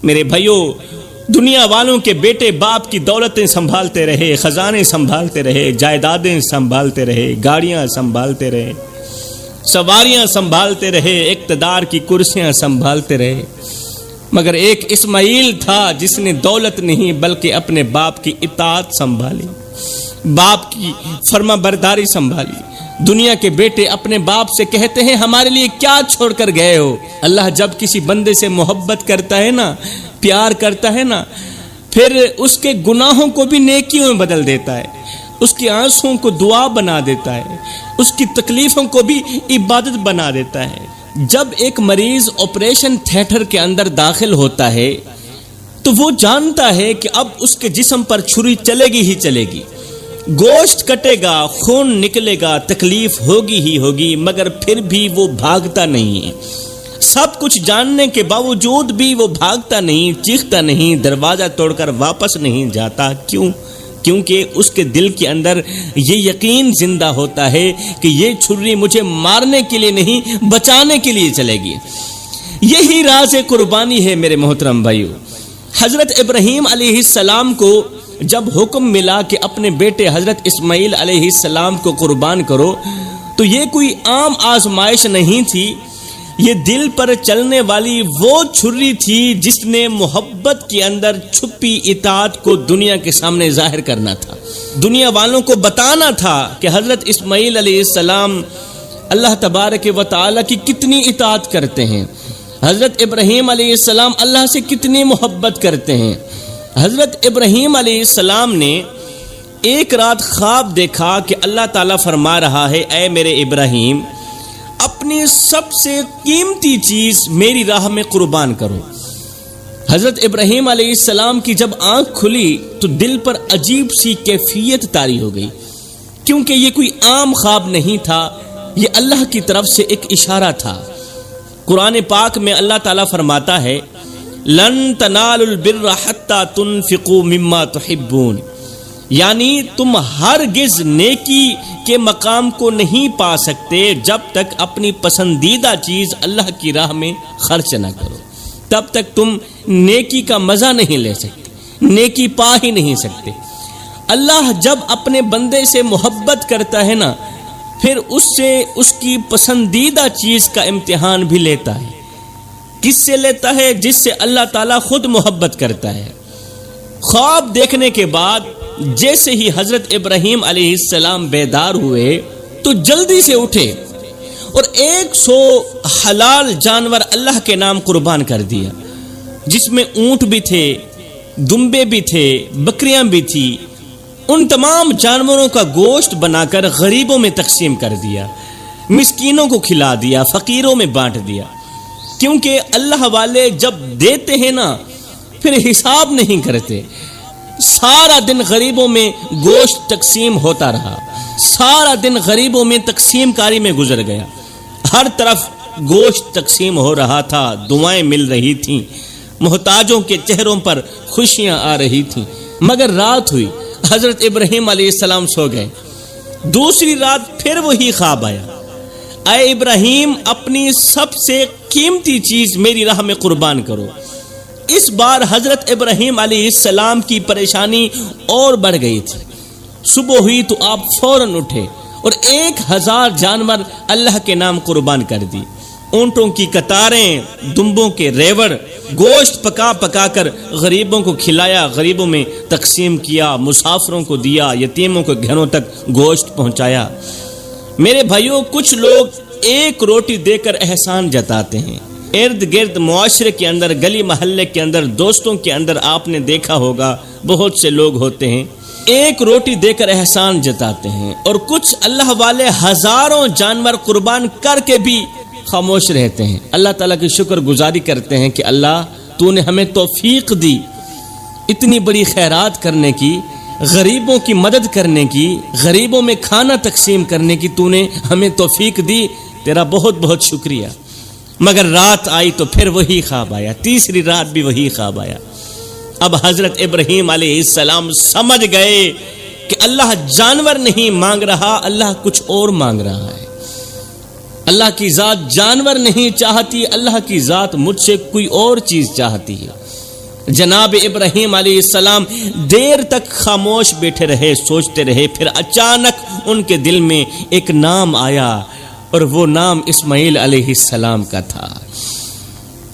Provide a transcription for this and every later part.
میرے بھائیوں، دنیا والوں کے بیٹے باپ کی دولتیں سنبھالتے رہے، خزانے سنبھالتے رہے، جائیدادیں سنبھالتے رہے، گاڑیاں سنبھالتے رہے، سواریاں سنبھالتے رہے، اقتدار کی کرسیاں سنبھالتے رہے، مگر ایک اسماعیل تھا جس نے دولت نہیں بلکہ اپنے باپ کی اطاعت سنبھالی، باپ کی فرما برداری سنبھالی۔ دنیا کے بیٹے اپنے باپ سے کہتے ہیں ہمارے لیے کیا چھوڑ کر گئے ہو؟ اللہ جب کسی بندے سے محبت کرتا ہے نا، پیار کرتا ہے نا، پھر اس کے گناہوں کو بھی نیکیوں میں بدل دیتا ہے، اس کی آنسوں کو دعا بنا دیتا ہے، اس کی تکلیفوں کو بھی عبادت بنا دیتا ہے۔ جب ایک مریض آپریشن تھیٹر کے اندر داخل ہوتا ہے تو وہ جانتا ہے کہ اب اس کے جسم پر چھری چلے گی ہی چلے گی، گوشت کٹے گا، خون نکلے گا، تکلیف ہوگی ہی ہوگی، مگر پھر بھی وہ بھاگتا نہیں ہے۔ سب کچھ جاننے کے باوجود بھی وہ بھاگتا نہیں، چیختا نہیں، دروازہ توڑ کر واپس نہیں جاتا۔ کیوں؟ کیونکہ اس کے دل کے اندر یہ یقین زندہ ہوتا ہے کہ یہ چھری مجھے مارنے کے لیے نہیں، بچانے کے لیے چلے گی۔ یہی راز قربانی ہے میرے محترم بھائیو۔ حضرت ابراہیم علیہ السلام کو جب حکم ملا کہ اپنے بیٹے حضرت اسماعیل علیہ السلام کو قربان کرو تو یہ کوئی عام آزمائش نہیں تھی، یہ دل پر چلنے والی وہ چھری تھی جس نے محبت کے اندر چھپی اطاعت کو دنیا کے سامنے ظاہر کرنا تھا، دنیا والوں کو بتانا تھا کہ حضرت اسماعیل علیہ السلام اللہ تبارک و تعالی کی کتنی اطاعت کرتے ہیں، حضرت ابراہیم علیہ السلام اللہ سے کتنی محبت کرتے ہیں۔ حضرت ابراہیم علیہ السلام نے ایک رات خواب دیکھا کہ اللہ تعالیٰ فرما رہا ہے، اے میرے ابراہیم، اپنی سب سے قیمتی چیز میری راہ میں قربان کرو۔ حضرت ابراہیم علیہ السلام کی جب آنکھ کھلی تو دل پر عجیب سی کیفیت طاری ہو گئی، کیونکہ یہ کوئی عام خواب نہیں تھا، یہ اللہ کی طرف سے ایک اشارہ تھا۔ قرآن پاک میں اللہ تعالیٰ فرماتا ہے، لن تنالوا البر حتى تنفقوا مما تحبون، یعنی تم ہرگز نیکی کے مقام کو نہیں پا سکتے جب تک اپنی پسندیدہ چیز اللہ کی راہ میں خرچ نہ کرو، تب تک تم نیکی کا مزہ نہیں لے سکتے، نیکی پا ہی نہیں سکتے۔ اللہ جب اپنے بندے سے محبت کرتا ہے نا، پھر اس سے اس کی پسندیدہ چیز کا امتحان بھی لیتا ہے۔ کس سے لیتا ہے؟ جس سے اللہ تعالیٰ خود محبت کرتا ہے۔ خواب دیکھنے کے بعد جیسے ہی حضرت ابراہیم علیہ السلام بیدار ہوئے تو جلدی سے اٹھے اور 100 حلال جانور اللہ کے نام قربان کر دیا، جس میں اونٹ بھی تھے، دمبے بھی تھے، بکریاں بھی تھی۔ ان تمام جانوروں کا گوشت بنا کر غریبوں میں تقسیم کر دیا، مسکینوں کو کھلا دیا، فقیروں میں بانٹ دیا۔ کیونکہ اللہ والے جب دیتے ہیں نا پھر حساب نہیں کرتے۔ سارا دن غریبوں میں گوشت تقسیم ہوتا رہا، سارا دن غریبوں میں تقسیم کاری میں گزر گیا، ہر طرف گوشت تقسیم ہو رہا تھا، دعائیں مل رہی تھیں، محتاجوں کے چہروں پر خوشیاں آ رہی تھیں۔ مگر رات ہوئی، حضرت ابراہیم علیہ السلام سو گئے۔ دوسری رات پھر وہی خواب آیا، اے ابراہیم، اپنی سب سے قیمتی چیز میری راہ میں قربان کرو۔ اس بار حضرت ابراہیم علیہ السلام کی پریشانی اور بڑھ گئی تھی۔ صبح ہوئی تو آپ فوراً اٹھے اور 1000 جانور اللہ کے نام قربان کر دی۔ اونٹوں کی قطاریں، دمبوں کے ریوڑ، گوشت پکا پکا کر غریبوں کو کھلایا، غریبوں میں تقسیم کیا، مسافروں کو دیا، یتیموں کے گھروں تک گوشت پہنچایا۔ میرے بھائیوں، کچھ لوگ ایک روٹی دے کر احسان جتاتے ہیں۔ ارد گرد معاشرے کے اندر، گلی محلے کے اندر، دوستوں کے اندر آپ نے دیکھا ہوگا بہت سے لوگ ہوتے ہیں ایک روٹی دے کر احسان جتاتے ہیں، اور کچھ اللہ والے ہزاروں جانور قربان کر کے بھی خاموش رہتے ہیں، اللہ تعالیٰ کی شکر گزاری کرتے ہیں کہ اللہ تو نے ہمیں توفیق دی اتنی بڑی خیرات کرنے کی، غریبوں کی مدد کرنے کی، غریبوں میں کھانا تقسیم کرنے کی تو نے ہمیں توفیق دی، تیرا بہت بہت شکریہ۔ مگر رات آئی تو پھر وہی خواب آیا، تیسری رات بھی وہی خواب آیا۔ اب حضرت ابراہیم علیہ السلام سمجھ گئے کہ اللہ جانور نہیں مانگ رہا، اللہ کچھ اور مانگ رہا ہے۔ اللہ کی ذات جانور نہیں چاہتی، اللہ کی ذات مجھ سے کوئی اور چیز چاہتی ہے۔ جناب ابراہیم علیہ السلام دیر تک خاموش بیٹھے رہے، سوچتے رہے، پھر اچانک ان کے دل میں ایک نام آیا اور وہ نام اسماعیل علیہ السلام کا تھا،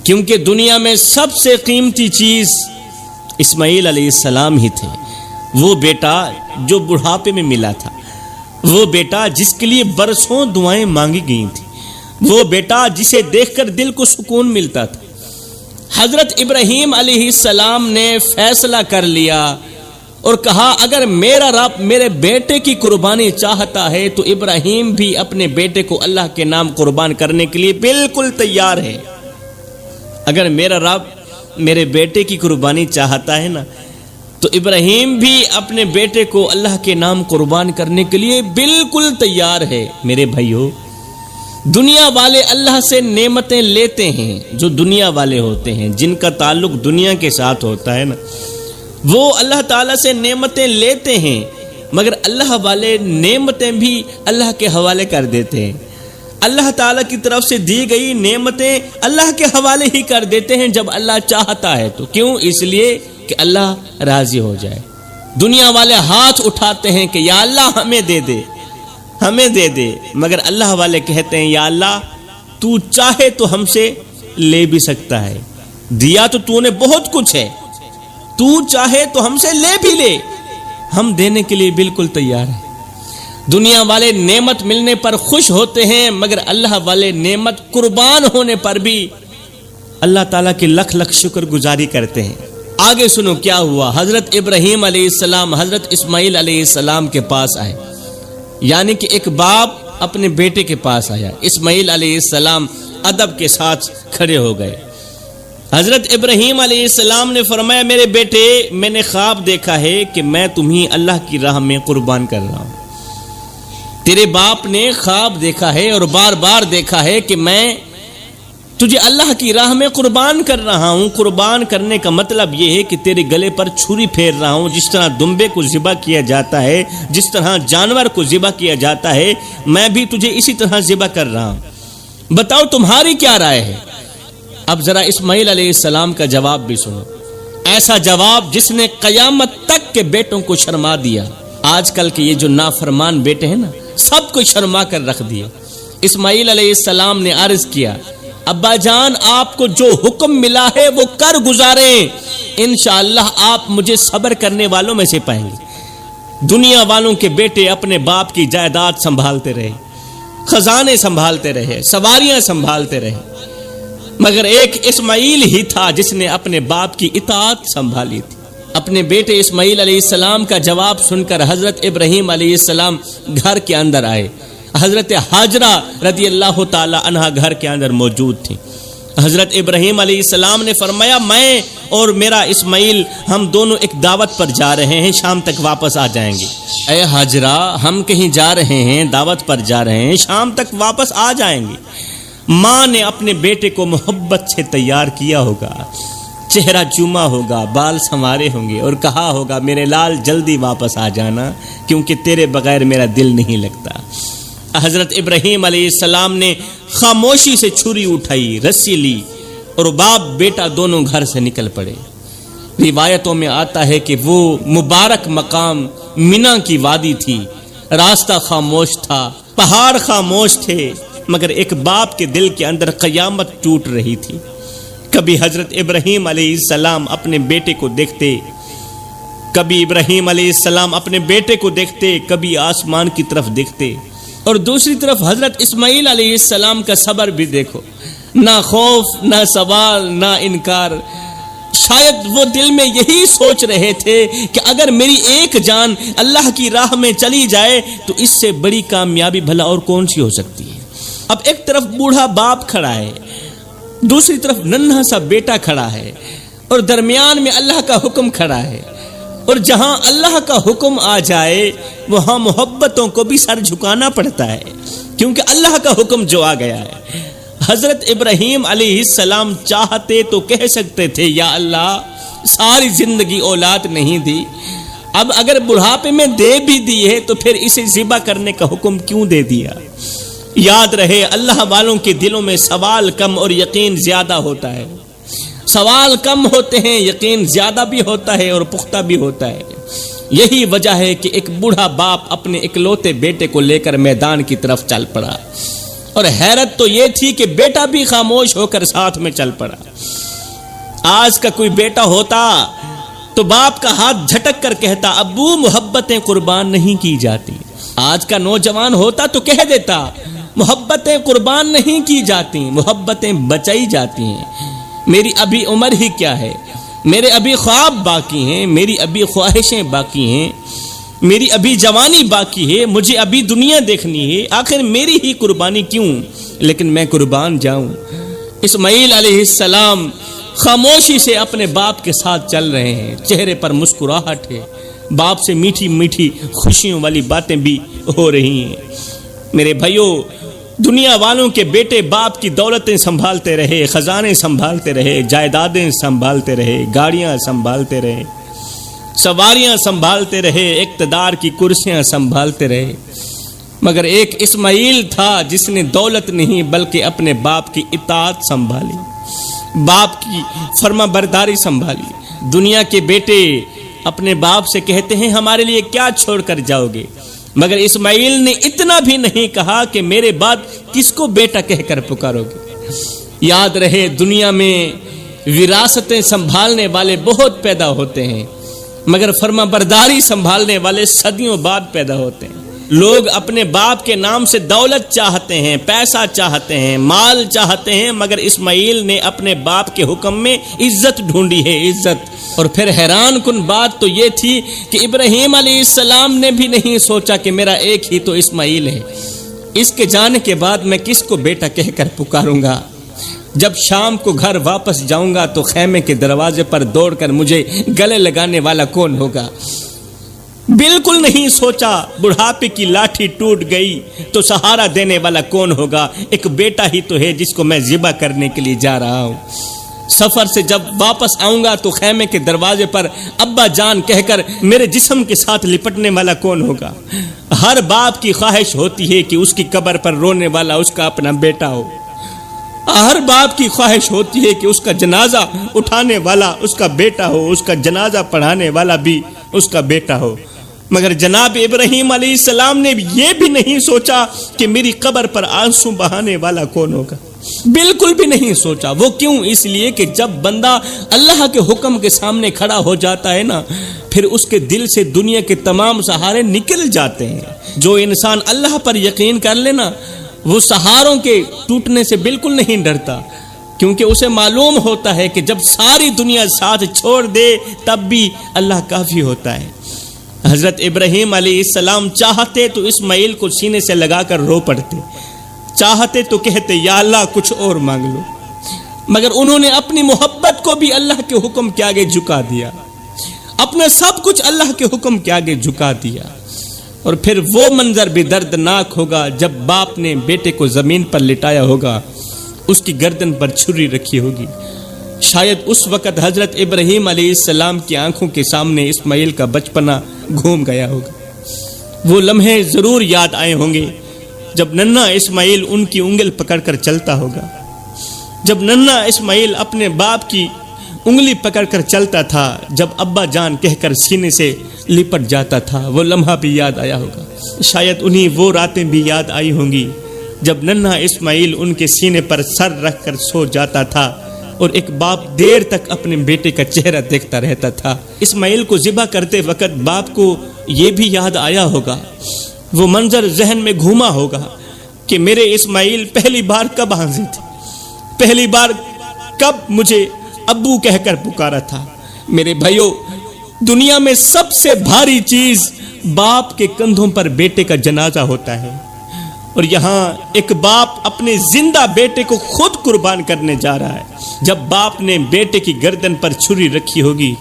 کیونکہ دنیا میں سب سے قیمتی چیز اسماعیل علیہ السلام ہی تھے۔ وہ بیٹا جو بڑھاپے میں ملا تھا، وہ بیٹا جس کے لیے برسوں دعائیں مانگی گئی تھی، وہ بیٹا جسے دیکھ کر دل کو سکون ملتا تھا۔ حضرت ابراہیم علیہ السلام نے فیصلہ کر لیا اور کہا اگر میرا رب میرے بیٹے کی قربانی چاہتا ہے تو ابراہیم بھی اپنے بیٹے کو اللہ کے نام قربان کرنے کے لیے بالکل تیار ہے۔ اگر میرا رب میرے بیٹے کی قربانی چاہتا ہے نا تو ابراہیم بھی اپنے بیٹے کو اللہ کے نام قربان کرنے کے لیے بالکل تیار ہے۔ میرے بھائیو، دنیا والے اللہ سے نعمتیں لیتے ہیں، جو دنیا والے ہوتے ہیں جن کا تعلق دنیا کے ساتھ ہوتا ہے نا، وہ اللہ تعالیٰ سے نعمتیں لیتے ہیں، مگر اللہ والے نعمتیں بھی اللہ کے حوالے کر دیتے ہیں۔ اللہ تعالیٰ کی طرف سے دی گئی نعمتیں اللہ کے حوالے ہی کر دیتے ہیں جب اللہ چاہتا ہے تو۔ کیوں؟ اس لیے کہ اللہ راضی ہو جائے۔ دنیا والے ہاتھ اٹھاتے ہیں کہ یا اللہ ہمیں دے دے، ہمیں دے دے، مگر اللہ والے کہتے ہیں یا اللہ تو چاہے تو ہم سے لے بھی سکتا ہے، دیا تو نے بہت کچھ ہے، تو چاہے تو ہم سے لے بھی لے، ہم دینے کے لیے بالکل تیار ہیں۔ دنیا والے نعمت ملنے پر خوش ہوتے ہیں، مگر اللہ والے نعمت قربان ہونے پر بھی اللہ تعالیٰ کی لکھ لکھ شکر گزاری کرتے ہیں۔ آگے سنو کیا ہوا۔ حضرت ابراہیم علیہ السلام حضرت اسماعیل علیہ السلام کے پاس آئے، یعنی کہ ایک باپ اپنے بیٹے کے پاس آیا۔ اسماعیل علیہ السلام ادب کے ساتھ کھڑے ہو گئے۔ حضرت ابراہیم علیہ السلام نے فرمایا میرے بیٹے، میں نے خواب دیکھا ہے کہ میں تمہیں اللہ کی راہ میں قربان کر رہا ہوں۔ تیرے باپ نے خواب دیکھا ہے اور بار بار دیکھا ہے کہ میں تجھے اللہ کی راہ میں قربان کر رہا ہوں۔ قربان کرنے کا مطلب یہ ہے کہ تیرے گلے پر چھری پھیر رہا ہوں، جس طرح دمبے کو ذبح کیا جاتا ہے، جس طرح جانور کو ذبح کیا جاتا ہے، میں بھی تجھے اسی طرح ذبح کر رہا ہوں۔ بتاؤ تمہاری کیا رائے ہے؟ اب ذرا اسماعیل علیہ السلام کا جواب بھی سنو، ایسا جواب جس نے قیامت تک کے بیٹوں کو شرما دیا۔ آج کل کے یہ جو نافرمان بیٹے ہیں نا، سب کو شرما کر رکھ دیا۔ اسماعیل علیہ السلام نے عرض کیا ابا جان آپ کو جو حکم ملا ہے وہ کر گزاریں، انشاءاللہ آپ مجھے صبر کرنے والوں میں سے پائیں گے۔ دنیا والوں کے بیٹے اپنے باپ کی جائیداد سنبھالتے رہے، خزانے سنبھالتے رہے، سواریاں سنبھالتے رہے، مگر ایک اسماعیل ہی تھا جس نے اپنے باپ کی اطاعت سنبھالی تھی۔ اپنے بیٹے اسماعیل علیہ السلام کا جواب سن کر حضرت ابراہیم علیہ السلام گھر کے اندر آئے۔ حضرت حاجرہ رضی اللہ تعالی عنہا گھر کے اندر موجود تھی۔ حضرت ابراہیم علیہ السلام نے فرمایا میں اور میرا اسماعیل ہم دونوں ایک دعوت پر جا رہے ہیں، شام تک واپس آ جائیں گے۔ اے حاجرہ ہم کہیں جا رہے ہیں، دعوت پر جا رہے ہیں، شام تک واپس آ جائیں گے۔ ماں نے اپنے بیٹے کو محبت سے تیار کیا ہوگا، چہرہ چوما ہوگا، بال سنوارے ہوں گے اور کہا ہوگا میرے لال جلدی واپس آ جانا کیونکہ تیرے بغیر میرا دل نہیں لگتا۔ حضرت ابراہیم علیہ السلام نے خاموشی سے چھری اٹھائی، رسی لی اور باپ بیٹا دونوں گھر سے نکل پڑے۔ روایتوں میں آتا ہے کہ وہ مبارک مقام مینا کی وادی تھی، راستہ خاموش تھا، پہاڑ خاموش تھے، مگر ایک باپ کے دل کے اندر قیامت ٹوٹ رہی تھی۔ کبھی حضرت ابراہیم علیہ السلام اپنے بیٹے کو دیکھتے، کبھی ابراہیم علیہ السلام اپنے بیٹے کو دیکھتے، کبھی آسمان کی طرف دیکھتے، اور دوسری طرف حضرت اسماعیل علیہ السلام کا صبر بھی دیکھو، نہ خوف، نہ سوال، نہ انکار۔ شاید وہ دل میں یہی سوچ رہے تھے کہ اگر میری ایک جان اللہ کی راہ میں چلی جائے تو اس سے بڑی کامیابی بھلا اور کون سی ہو سکتی ہے۔ اب ایک طرف بوڑھا باپ کھڑا ہے، دوسری طرف ننھا سا بیٹا کھڑا ہے، اور درمیان میں اللہ کا حکم کھڑا ہے، اور جہاں اللہ کا حکم آ جائے وہاں محبتوں کو بھی سر جھکانا پڑتا ہے، کیونکہ اللہ کا حکم جو آ گیا ہے۔ حضرت ابراہیم علیہ السلام چاہتے تو کہہ سکتے تھے یا اللہ ساری زندگی اولاد نہیں دی، اب اگر بڑھاپے میں دے بھی دی ہے تو پھر اسے ذبح کرنے کا حکم کیوں دے دیا؟ یاد رہے اللہ والوں کے دلوں میں سوال کم اور یقین زیادہ ہوتا ہے۔ سوال کم ہوتے ہیں، یقین زیادہ بھی ہوتا ہے اور پختہ بھی ہوتا ہے۔ یہی وجہ ہے کہ ایک بوڑھا باپ اپنے اکلوتے بیٹے کو لے کر میدان کی طرف چل پڑا، اور حیرت تو یہ تھی کہ بیٹا بھی خاموش ہو کر ساتھ میں چل پڑا۔ آج کا کوئی بیٹا ہوتا تو باپ کا ہاتھ جھٹک کر کہتا، ابو محبتیں قربان نہیں کی جاتی۔ آج کا نوجوان ہوتا تو کہہ دیتا، محبتیں قربان نہیں کی جاتی، محبتیں بچائی جاتی ہیں۔ میری ابھی عمر ہی کیا ہے، میرے ابھی خواب باقی ہیں، میری ابھی خواہشیں باقی ہیں، میری ابھی جوانی باقی ہے، مجھے ابھی دنیا دیکھنی ہے، آخر میری ہی قربانی کیوں، لیکن میں قربان جاؤں۔ اسماعیل علیہ السلام خاموشی سے اپنے باپ کے ساتھ چل رہے ہیں، چہرے پر مسکراہٹ ہے، باپ سے میٹھی میٹھی خوشیوں والی باتیں بھی ہو رہی ہیں۔ میرے بھائیوں، دنیا والوں کے بیٹے باپ کی دولتیں سنبھالتے رہے، خزانے سنبھالتے رہے، جائیدادیں سنبھالتے رہے، گاڑیاں سنبھالتے رہے، سواریاں سنبھالتے رہے، اقتدار کی کرسیاں سنبھالتے رہے، مگر ایک اسماعیل تھا جس نے دولت نہیں بلکہ اپنے باپ کی اطاعت سنبھالی، باپ کی فرما برداری سنبھالی۔ دنیا کے بیٹے اپنے باپ سے کہتے ہیں ہمارے لیے کیا چھوڑ کر جاؤ گے، مگر اسماعیل نے اتنا بھی نہیں کہا کہ میرے بعد کس کو بیٹا کہہ کر پکارو گے۔ یاد رہے، دنیا میں وراثتیں سنبھالنے والے بہت پیدا ہوتے ہیں، مگر فرما برداری سنبھالنے والے صدیوں بعد پیدا ہوتے ہیں۔ لوگ اپنے باپ کے نام سے دولت چاہتے ہیں، پیسہ چاہتے ہیں، مال چاہتے ہیں، مگر اسماعیل نے اپنے باپ کے حکم میں عزت ڈھونڈی ہے، عزت۔ اور پھر حیران کن بات تو یہ تھی کہ ابراہیم علیہ السلام نے بھی نہیں سوچا کہ میرا ایک ہی تو اسماعیل ہے، اس کے جانے کے بعد میں کس کو بیٹا کہہ کر پکاروں گا؟ جب شام کو گھر واپس جاؤں گا تو خیمے کے دروازے پر دوڑ کر مجھے گلے لگانے والا کون ہوگا؟ بالکل نہیں سوچا۔ بڑھاپے کی لاٹھی ٹوٹ گئی تو سہارا دینے والا کون ہوگا؟ ایک بیٹا ہی تو ہے جس کو میں ذبح کرنے کے لیے جا رہا ہوں۔ سفر سے جب واپس آؤں گا تو خیمے کے دروازے پر ابا جان کہہ کر میرے جسم کے ساتھ لپٹنے والا کون ہوگا؟ ہر باپ کی خواہش ہوتی ہے کہ اس کی قبر پر رونے والا اس کا اپنا بیٹا ہو، ہر باپ کی خواہش ہوتی ہے کہ اس کا جنازہ اٹھانے والا اس کا بیٹا ہو، اس کا جنازہ پڑھانے والا بھی اس کا بیٹا ہو، مگر جناب ابراہیم علیہ السلام نے یہ بھی نہیں سوچا کہ میری قبر پر آنسو بہانے والا کون ہوگا، بالکل بھی نہیں سوچا۔ وہ کیوں؟ اس لیے کہ جب بندہ اللہ کے حکم کے سامنے کھڑا ہو جاتا ہے نا، پھر اس کے دل سے دنیا کے تمام سہارے نکل جاتے ہیں۔ جو انسان اللہ پر یقین کر لینا، وہ سہاروں کے ٹوٹنے سے بالکل نہیں ڈرتا، کیونکہ اسے معلوم ہوتا ہے کہ جب ساری دنیا ساتھ چھوڑ دے تب بھی اللہ کافی ہوتا ہے۔ حضرت ابراہیم علیہ السلام چاہتے تو اسماعیل کو سینے سے لگا کر رو پڑتے، چاہتے تو کہتے یا اللہ کچھ اور مانگ لو، مگر انہوں نے اپنی محبت کو بھی اللہ کے حکم کے آگے جھکا دیا، اپنا سب کچھ اللہ کے حکم کے آگے جھکا دیا۔ اور پھر وہ منظر بھی دردناک ہوگا جب باپ نے بیٹے کو زمین پر لٹایا ہوگا، اس کی گردن پر چھری رکھی ہوگی۔ شاید اس وقت حضرت ابراہیم علیہ السلام کی آنکھوں کے سامنے اسماعیل کا بچپنا گھوم گیا ہوگا۔ وہ لمحے ضرور یاد آئے ہوں گے جب ننھا اسماعیل ان کی انگل پکڑ کر چلتا ہوگا، جب ننھا اسماعیل اپنے باپ کی انگلی پکڑ کر چلتا تھا، جب ابا جان کہہ کر سینے سے لپٹ جاتا تھا، وہ لمحہ بھی یاد آیا ہوگا۔ شاید انہی وہ راتیں بھی یاد آئی ہوں گی جب ننھا اسماعیل ان کے سینے پر سر رکھ کر سو جاتا تھا اور ایک باپ دیر تک اپنے بیٹے کا چہرہ دیکھتا رہتا تھا۔ اسماعیل کو ذبح کرتے وقت باپ کو یہ بھی یاد آیا ہوگا، وہ منظر ذہن میں گھوما ہوگا کہ میرے اسماعیل پہلی بار کب ہنسے تھے، پہلی بار کب مجھے ابو کہہ کر پکارا تھا۔ میرے بھائیوں، دنیا میں سب سے بھاری چیز باپ کے کندھوں پر بیٹے کا جنازہ ہوتا ہے، اور یہاں ایک باپ اپنے زندہ بیٹے کو خود قربان کرنے جا رہا ہے۔ جب باپ نے بیٹے کی گردن پر چھری رکھی ہوگی،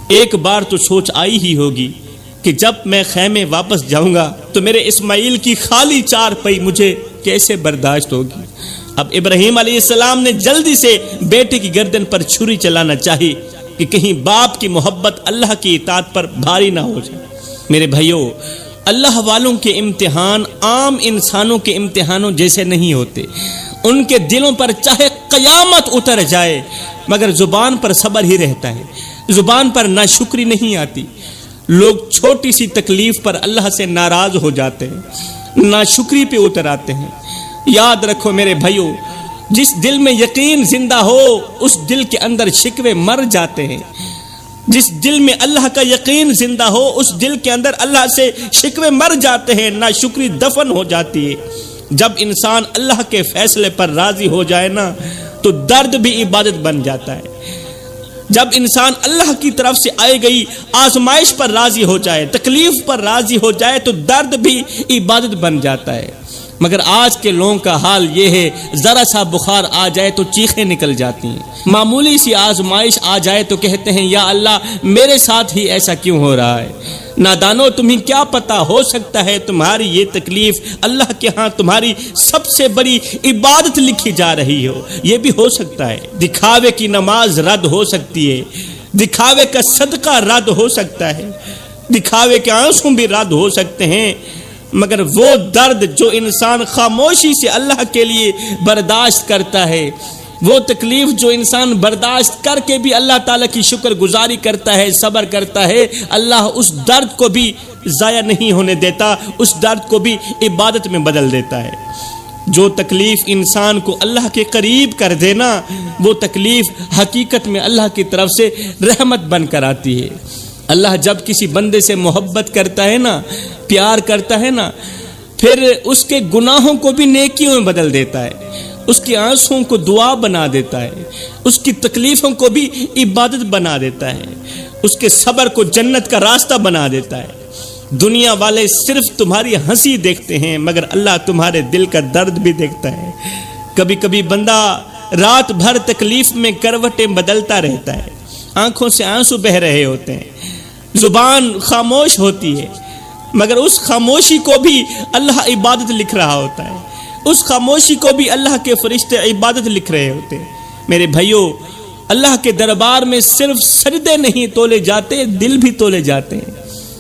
ایک بار تو سوچ آئی ہی ہوگی کہ جب میں خیمے واپس جاؤں گا تو میرے اسماعیل کی خالی چارپائی مجھے کیسے برداشت ہوگی۔ اب ابراہیم علیہ السلام نے جلدی سے بیٹے کی گردن پر چھری چلانا چاہی کہ کہیں باپ کی محبت اللہ کی اطاعت پر بھاری نہ ہو جائے۔ میرے بھائیوں، اللہ والوں کے امتحان عام انسانوں کے امتحانوں جیسے نہیں ہوتے۔ ان کے دلوں پر چاہے قیامت اتر جائے، مگر زبان پر صبر ہی رہتا ہے، زبان پر ناشکری نہیں آتی۔ لوگ چھوٹی سی تکلیف پر اللہ سے ناراض ہو جاتے ہیں، ناشکری پہ اتر آتے ہیں۔ یاد رکھو میرے بھائیو، جس دل میں یقین زندہ ہو اس دل کے اندر شکوے مر جاتے ہیں۔ جس دل میں اللہ کا یقین زندہ ہو اس دل کے اندر اللہ سے شکوے مر جاتے ہیں، ناشکری دفن ہو جاتی ہے۔ جب انسان اللہ کے فیصلے پر راضی ہو جائے نا تو درد بھی عبادت بن جاتا ہے۔ جب انسان اللہ کی طرف سے آئی گئی آزمائش پر راضی ہو جائے، تکلیف پر راضی ہو جائے تو درد بھی عبادت بن جاتا ہے۔ مگر آج کے لوگوں کا حال یہ ہے، ذرا سا بخار آ جائے تو چیخیں نکل جاتی ہیں، معمولی سی آزمائش آ جائے تو کہتے ہیں یا اللہ میرے ساتھ ہی ایسا کیوں ہو رہا ہے۔ نادانو، تمہیں کیا پتا، ہو سکتا ہے تمہاری یہ تکلیف اللہ کے ہاں تمہاری سب سے بڑی عبادت لکھی جا رہی ہو، یہ بھی ہو سکتا ہے۔ دکھاوے کی نماز رد ہو سکتی ہے، دکھاوے کا صدقہ رد ہو سکتا ہے، دکھاوے کے آنسو بھی رد ہو سکتے ہیں، مگر وہ درد جو انسان خاموشی سے اللہ کے لیے برداشت کرتا ہے، وہ تکلیف جو انسان برداشت کر کے بھی اللہ تعالیٰ کی شکر گزاری کرتا ہے، صبر کرتا ہے، اللہ اس درد کو بھی ضائع نہیں ہونے دیتا، اس درد کو بھی عبادت میں بدل دیتا ہے۔ جو تکلیف انسان کو اللہ کے قریب کر دینا، وہ تکلیف حقیقت میں اللہ کی طرف سے رحمت بن کر آتی ہے۔ اللہ جب کسی بندے سے محبت کرتا ہے نا، پیار کرتا ہے نا، پھر اس کے گناہوں کو بھی نیکیوں میں بدل دیتا ہے، اس کے آنسوں کو دعا بنا دیتا ہے، اس کی تکلیفوں کو بھی عبادت بنا دیتا ہے، اس کے صبر کو جنت کا راستہ بنا دیتا ہے۔ دنیا والے صرف تمہاری ہنسی دیکھتے ہیں مگر اللہ تمہارے دل کا درد بھی دیکھتا ہے۔ کبھی کبھی بندہ رات بھر تکلیف میں کروٹیں بدلتا رہتا ہے، آنکھوں سے آنسو بہہ رہے ہوتے ہیں، زبان خاموش ہوتی ہے، مگر اس خاموشی کو بھی اللہ عبادت لکھ رہا ہوتا ہے، اس خاموشی کو بھی اللہ کے فرشتے عبادت لکھ رہے ہوتے ہیں۔ میرے بھائیو، اللہ کے دربار میں صرف سجدے نہیں تولے جاتے، دل بھی تولے جاتے ہیں۔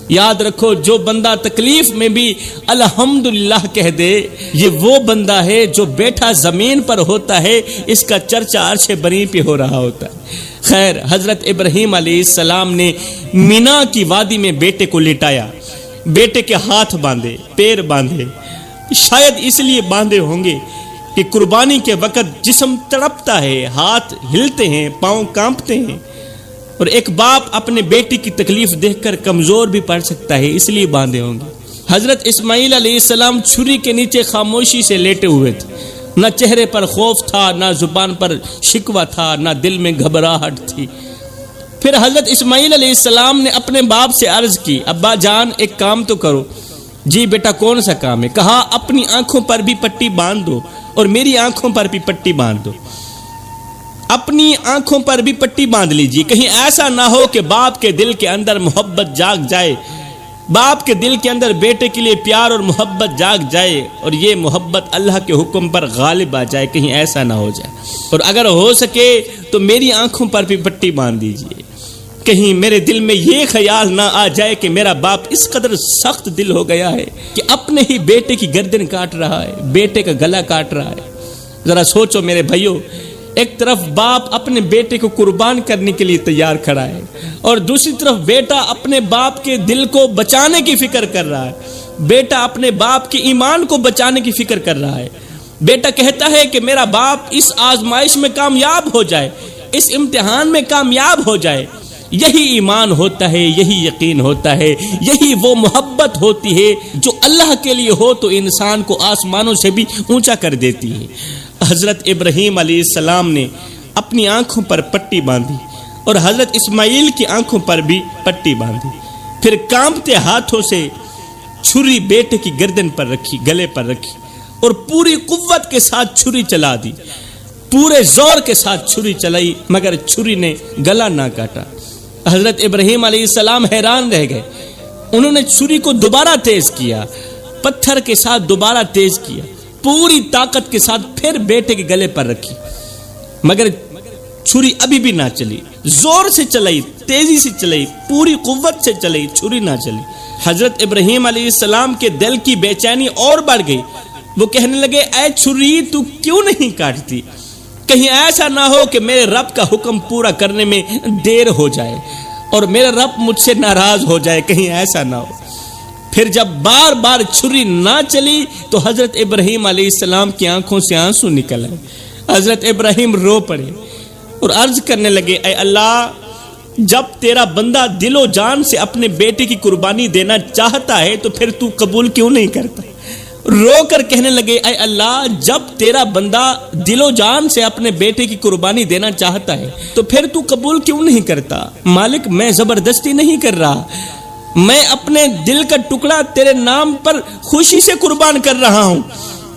یاد رکھو، جو بندہ تکلیف میں بھی الحمدللہ کہہ دے، یہ وہ بندہ ہے جو بیٹھا زمین پر ہوتا ہے، اس کا چرچا عرش بری پہ ہو رہا ہوتا ہے۔ خیر، حضرت ابراہیم علیہ السلام نے مینا کی وادی میں بیٹے کو لٹایا، بیٹے کے ہاتھ باندھے، پیر باندھے، شاید اس لیے باندھے ہوں گے کہ قربانی کے وقت جسم تڑپتا ہے، ہاتھ ہلتے ہیں، پاؤں کانپتے ہیں، اور ایک باپ اپنے بیٹی کی تکلیف دیکھ کر کمزور بھی پڑ سکتا ہے، اس لیے باندھے ہوں گے۔ حضرت اسماعیل علیہ السلام چھری کے نیچے خاموشی سے لیٹے ہوئے تھے، نہ چہرے پر خوف تھا، نہ زبان پر شکوہ تھا، نہ دل میں گھبراہٹ تھی۔ پھر حضرت اسماعیل علیہ السلام نے اپنے باپ سے عرض کی، ابا جان ایک کام تو کرو۔ جی بیٹا، کون سا کام ہے؟ کہا اپنی آنکھوں پر بھی پٹی باندھ دو اور میری آنکھوں پر بھی پٹی باندھ دو، اپنی آنکھوں پر بھی پٹی باندھ لیجیے، کہیں ایسا نہ ہو کہ باپ کے دل کے اندر محبت جاگ جائے، باپ کے دل کے اندر بیٹے کے لیے پیار اور محبت جاگ جائے اور یہ محبت اللہ کے حکم پر غالب آ جائے، کہیں ایسا نہ ہو جائے۔ اور اگر ہو سکے تو میری آنکھوں پر بھی پٹی باندھ دیجیے، کہیں میرے دل میں یہ خیال نہ آ جائے کہ میرا باپ اس قدر سخت دل ہو گیا ہے کہ اپنے ہی بیٹے کی گردن کاٹ رہا ہے، بیٹے کا گلا کاٹ رہا ہے۔ ذرا سوچو میرے بھائیو، ایک طرف باپ اپنے بیٹے کو قربان کرنے کے لیے تیار کھڑا ہے اور دوسری طرف بیٹا اپنے باپ کے دل کو بچانے کی فکر کر رہا ہے، بیٹا اپنے باپ کے ایمان کو بچانے کی فکر کر رہا ہے۔ بیٹا کہتا ہے کہ میرا باپ اس آزمائش میں کامیاب ہو جائے، اس امتحان میں کامیاب ہو جائے۔ یہی ایمان ہوتا ہے، یہی یقین ہوتا ہے، یہی وہ محبت ہوتی ہے جو اللہ کے لیے ہو تو انسان کو آسمانوں سے بھی اونچا کر دیتی ہے۔ حضرت ابراہیم علیہ السلام نے اپنی آنکھوں پر پٹی باندھی اور حضرت اسماعیل کی آنکھوں پر بھی پٹی باندھی، پھر کانپتے ہاتھوں سے چھری بیٹے کی گردن پر رکھی، گلے پر رکھی اور پوری قوت کے ساتھ چھری چلا دی، پورے زور کے ساتھ چھری چلائی مگر چھری نے گلا نہ کاٹا۔ حضرت ابراہیم علیہ السلام حیران رہ گئے، انہوں نے چھری کو دوبارہ تیز کیا، پتھر کے ساتھ دوبارہ تیز کیا، پوری طاقت کے ساتھ پھر بیٹے کے گلے پر رکھی مگر چھری ابھی بھی نہ چلی، زور سے چلائی، تیزی سے چلائی، پوری قوت سے چلائی، چھری نہ چلی۔ حضرت ابراہیم علیہ السلام کے دل کی بے چینی اور بڑھ گئی، وہ کہنے لگے اے چھری تو کیوں نہیں کاٹتی؟ کہیں ایسا نہ ہو کہ میرے رب کا حکم پورا کرنے میں دیر ہو جائے اور میرا رب مجھ سے ناراض ہو جائے، کہیں ایسا نہ ہو۔ پھر جب بار بار چھری نہ چلی تو حضرت ابراہیم علیہ السلام کی آنکھوں سے آنسو نکل آئے۔ حضرت ابراہیم رو پڑے اور عرض کرنے لگے، اے اللہ، جب تیرا بندہ دل و جان سے اپنے بیٹے کی قربانی دینا چاہتا ہے تو پھر تو قبول کیوں نہیں کرتا؟ رو کر کہنے لگے، اے اللہ، جب تیرا بندہ دل و جان سے اپنے بیٹے کی قربانی دینا چاہتا ہے تو پھر تو قبول کیوں نہیں کرتا؟ مالک، میں زبردستی نہیں کر رہا، میں اپنے دل کا ٹکڑا تیرے نام پر خوشی سے قربان کر رہا ہوں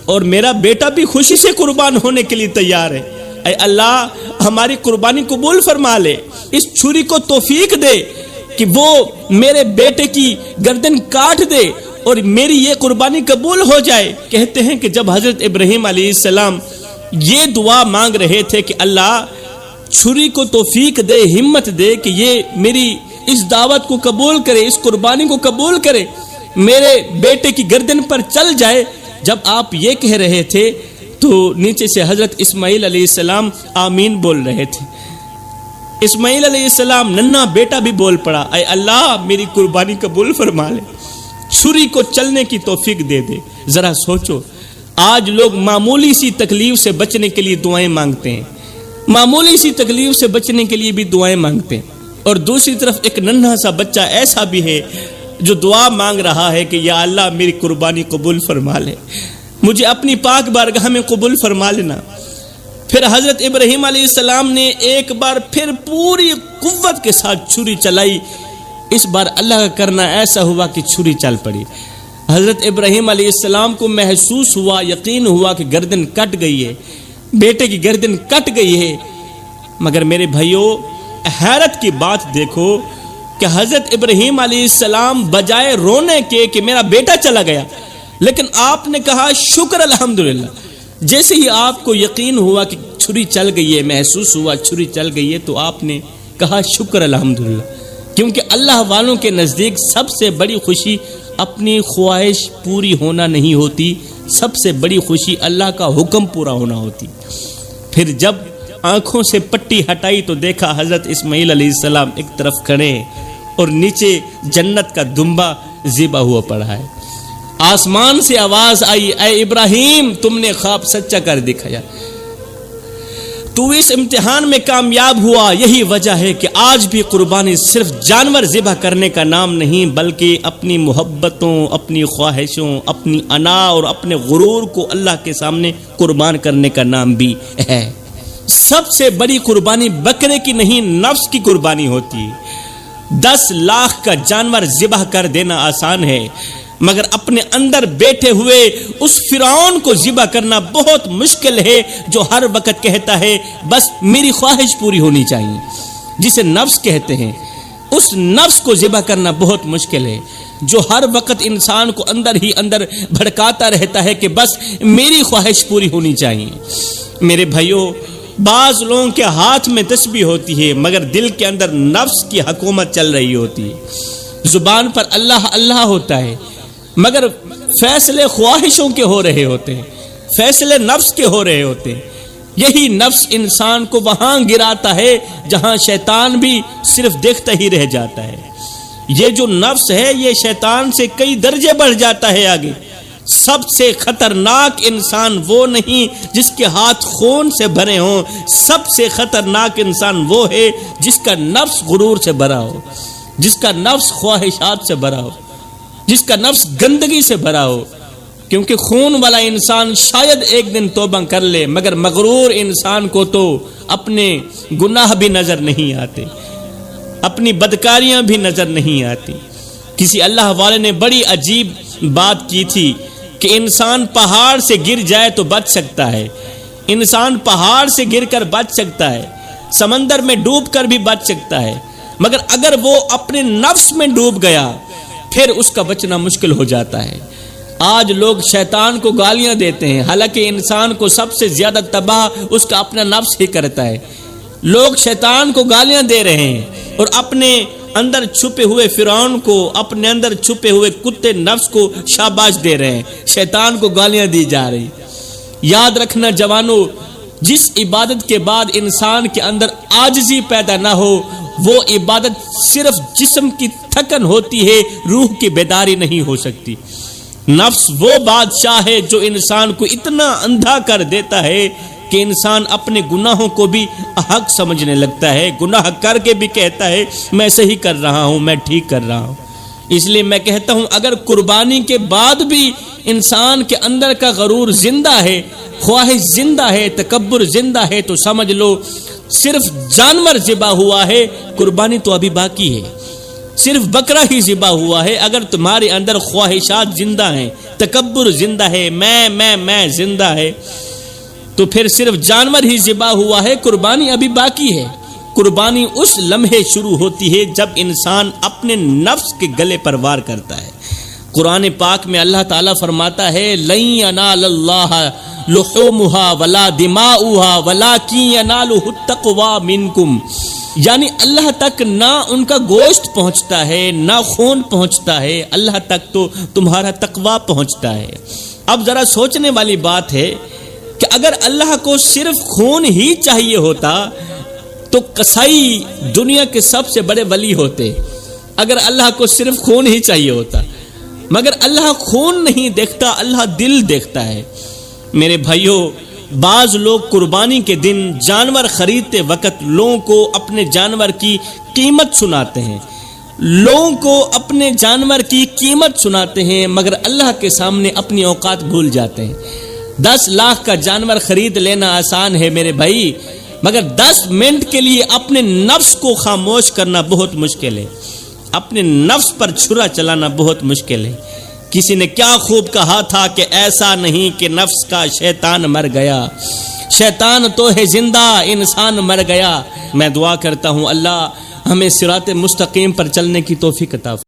اور میرا بیٹا بھی خوشی سے قربان ہونے کے لیے تیار ہے۔ اے اللہ، ہماری قربانی قبول فرما لے، اس چھری کو توفیق دے کہ وہ میرے بیٹے کی گردن کاٹ دے اور میری یہ قربانی قبول ہو جائے۔ کہتے ہیں کہ جب حضرت ابراہیم علیہ السلام یہ دعا مانگ رہے تھے کہ اللہ چھری کو توفیق دے، ہمت دے کہ یہ میری اس دعوت کو قبول کرے، اس قربانی کو قبول کرے، میرے بیٹے کی گردن پر چل جائے، جب آپ یہ کہہ رہے تھے تو نیچے سے حضرت اسماعیل علیہ السلام آمین بول رہے تھے۔ اسماعیل علیہ السلام ننھا بیٹا بھی بول پڑا، اے اللہ، میری قربانی قبول فرما لے، چھری کو چلنے کی توفیق دے دے۔ ذرا سوچو، آج لوگ معمولی سی تکلیف سے بچنے کے لیے دعائیں مانگتے ہیں، معمولی سی تکلیف سے بچنے کے لیے بھی دعائیں مانگتے ہیں، اور دوسری طرف ایک ننھا سا بچہ ایسا بھی ہے جو دعا مانگ رہا ہے کہ یا اللہ، میری قربانی قبول فرما لے، مجھے اپنی پاک بارگاہ میں قبول فرما لینا۔ پھر حضرت ابراہیم علیہ السلام نے ایک بار پھر پوری قوت کے ساتھ چھری چلائی۔ اس بار اللہ کا کرنا ایسا ہوا کہ چھری چل پڑی۔ حضرت ابراہیم علیہ السلام کو محسوس ہوا، یقین ہوا کہ گردن کٹ گئی ہے، بیٹے کی گردن کٹ گئی ہے۔ مگر میرے بھائیوں، حیرت کی بات دیکھو کہ حضرت ابراہیم علیہ السلام بجائے رونے کے کہ میرا بیٹا چلا گیا، لیکن آپ نے کہا شکر الحمدللہ۔ جیسے ہی آپ کو یقین ہوا کہ چھری چل گئی ہے، محسوس ہوا چھری چل گئی ہے، تو آپ نے کہا شکر الحمدللہ، کیونکہ اللہ والوں کے نزدیک سب سے بڑی خوشی اپنی خواہش پوری ہونا نہیں ہوتی، سب سے بڑی خوشی اللہ کا حکم پورا ہونا ہوتی۔ پھر جب آنکھوں سے پٹی ہٹائی تو دیکھا حضرت اسماعیل علیہ السلام ایک طرف کھڑے اور نیچے جنت کا دمبا ذبح ہوا پڑا ہے۔ آسمان سے آواز آئی، اے ابراہیم، تم نے خواب سچا کر دکھایا، تو اس امتحان میں کامیاب ہوا۔ یہی وجہ ہے کہ آج بھی قربانی صرف جانور ذبح کرنے کا نام نہیں، بلکہ اپنی محبتوں، اپنی خواہشوں، اپنی انا اور اپنے غرور کو اللہ کے سامنے قربان کرنے کا نام بھی ہے۔ سب سے بڑی قربانی بکرے کی نہیں، نفس کی قربانی ہوتی ہے۔ 10 لاکھ کا جانور ذبح کر دینا آسان ہے، مگر اپنے اندر بیٹھے ہوئے اس فرعون کو ذبح کرنا بہت مشکل ہے، جو ہر وقت کہتا ہے بس میری خواہش پوری ہونی چاہیے، جسے نفس کہتے ہیں۔ اس نفس کو ذبح کرنا بہت مشکل ہے، جو ہر وقت انسان کو اندر ہی اندر بھڑکاتا رہتا ہے کہ بس میری خواہش پوری ہونی چاہیے۔ میرے بھائیوں، بعض لوگوں کے ہاتھ میں تسبیح ہوتی ہے، مگر دل کے اندر نفس کی حکومت چل رہی ہوتی ہے۔ زبان پر اللہ اللہ ہوتا ہے، مگر فیصلے خواہشوں کے ہو رہے ہوتے ہیں، فیصلے نفس کے ہو رہے ہوتے ہیں۔ یہی نفس انسان کو وہاں گراتا ہے جہاں شیطان بھی صرف دیکھتا ہی رہ جاتا ہے۔ یہ جو نفس ہے یہ شیطان سے کئی درجے بڑھ جاتا ہے آگے۔ سب سے خطرناک انسان وہ نہیں جس کے ہاتھ خون سے بھرے ہوں، سب سے خطرناک انسان وہ ہے جس کا نفس غرور سے بھرا ہو، جس کا نفس خواہشات سے بھرا ہو، جس کا نفس گندگی سے بھرا ہو۔ کیونکہ خون والا انسان شاید ایک دن توبہ کر لے، مگر مغرور انسان کو تو اپنے گناہ بھی نظر نہیں آتے، اپنی بدکاریاں بھی نظر نہیں آتی۔ کسی اللہ والے نے بڑی عجیب بات کی تھی کہ انسان پہاڑ سے گر جائے تو بچ سکتا ہے، انسان پہاڑ سے گر کر بچ سکتا ہے، سمندر میں ڈوب کر بھی بچ سکتا ہے، مگر اگر وہ اپنے نفس میں ڈوب گیا پھر اس کا بچنا مشکل ہو جاتا ہے۔ آج لوگ شیطان کو گالیاں دیتے ہیں، حالانکہ انسان کو سب سے زیادہ تباہ اس کا اپنا نفس ہی کرتا ہے۔ لوگ شیطان کو گالیاں دے رہے ہیں اور اپنے اندر چھپے ہوئے فرعون کو، اپنے اندر چھپے ہوئے کتے نفس کو شاباش دے رہے ہیں، شیطان کو گالیاں دی جا رہی۔ یاد رکھنا جوانو، جس عبادت کے بعد انسان کے اندر عاجزی پیدا نہ ہو وہ عبادت صرف جسم کی تھکن ہوتی ہے، روح کی بیداری نہیں ہو سکتی۔ نفس وہ بادشاہ ہے جو انسان کو اتنا اندھا کر دیتا ہے کہ انسان اپنے گناہوں کو بھی حق سمجھنے لگتا ہے، گناہ کر کے بھی کہتا ہے میں صحیح کر رہا ہوں، میں ٹھیک کر رہا ہوں۔ اس لیے میں کہتا ہوں اگر قربانی کے بعد بھی انسان کے اندر کا غرور زندہ ہے، خواہش زندہ ہے، تکبر زندہ ہے، تو سمجھ لو صرف جانور ذبح ہوا ہے، قربانی تو ابھی باقی ہے۔ صرف بکرا ہی ذبح ہوا ہے۔ اگر تمہارے اندر خواہشات زندہ ہیں، تکبر زندہ ہے، میں زندہ ہے، تو پھر صرف جانور ہی ذبح ہوا ہے، قربانی ابھی باقی ہے۔ قربانی اس لمحے شروع ہوتی ہے جب انسان اپنے نفس کے گلے پر وار کرتا ہے۔ قرآن پاک میں اللہ تعالیٰ فرماتا ہے لَن يَنَالَ اللَّهَ لُحُومُهَا وَلَا دِمَاؤُهَا وَلَٰكِن يَنَالُهُ التَّقْوَىٰ مِنكُمْ، یعنی اللہ تک نہ ان کا گوشت پہنچتا ہے، نہ خون پہنچتا ہے، اللہ تک تو تمہارا تقویٰ پہنچتا ہے۔ اب ذرا سوچنے والی بات ہے کہ اگر اللہ کو صرف خون ہی چاہیے ہوتا تو قصائی دنیا کے سب سے بڑے ولی ہوتے۔ اگر اللہ کو صرف خون ہی چاہیے ہوتا، مگر اللہ خون نہیں دیکھتا، اللہ دل دیکھتا ہے۔ میرے بھائیوں، بعض لوگ قربانی کے دن جانور خریدتے وقت لوگوں کو اپنے جانور کی قیمت سناتے ہیں، لوگوں کو اپنے جانور کی قیمت سناتے ہیں، مگر اللہ کے سامنے اپنی اوقات بھول جاتے ہیں۔ 10 لاکھ کا جانور خرید لینا آسان ہے میرے بھائی، مگر 10 منٹ کے لیے اپنے نفس کو خاموش کرنا بہت مشکل ہے، اپنے نفس پر چھرا چلانا بہت مشکل ہے۔ کسی نے کیا خوب کہا تھا کہ ایسا نہیں کہ نفس کا شیطان مر گیا، شیطان تو ہے زندہ، انسان مر گیا۔ میں دعا کرتا ہوں اللہ ہمیں صراط مستقیم پر چلنے کی توفیق عطا فرمائے۔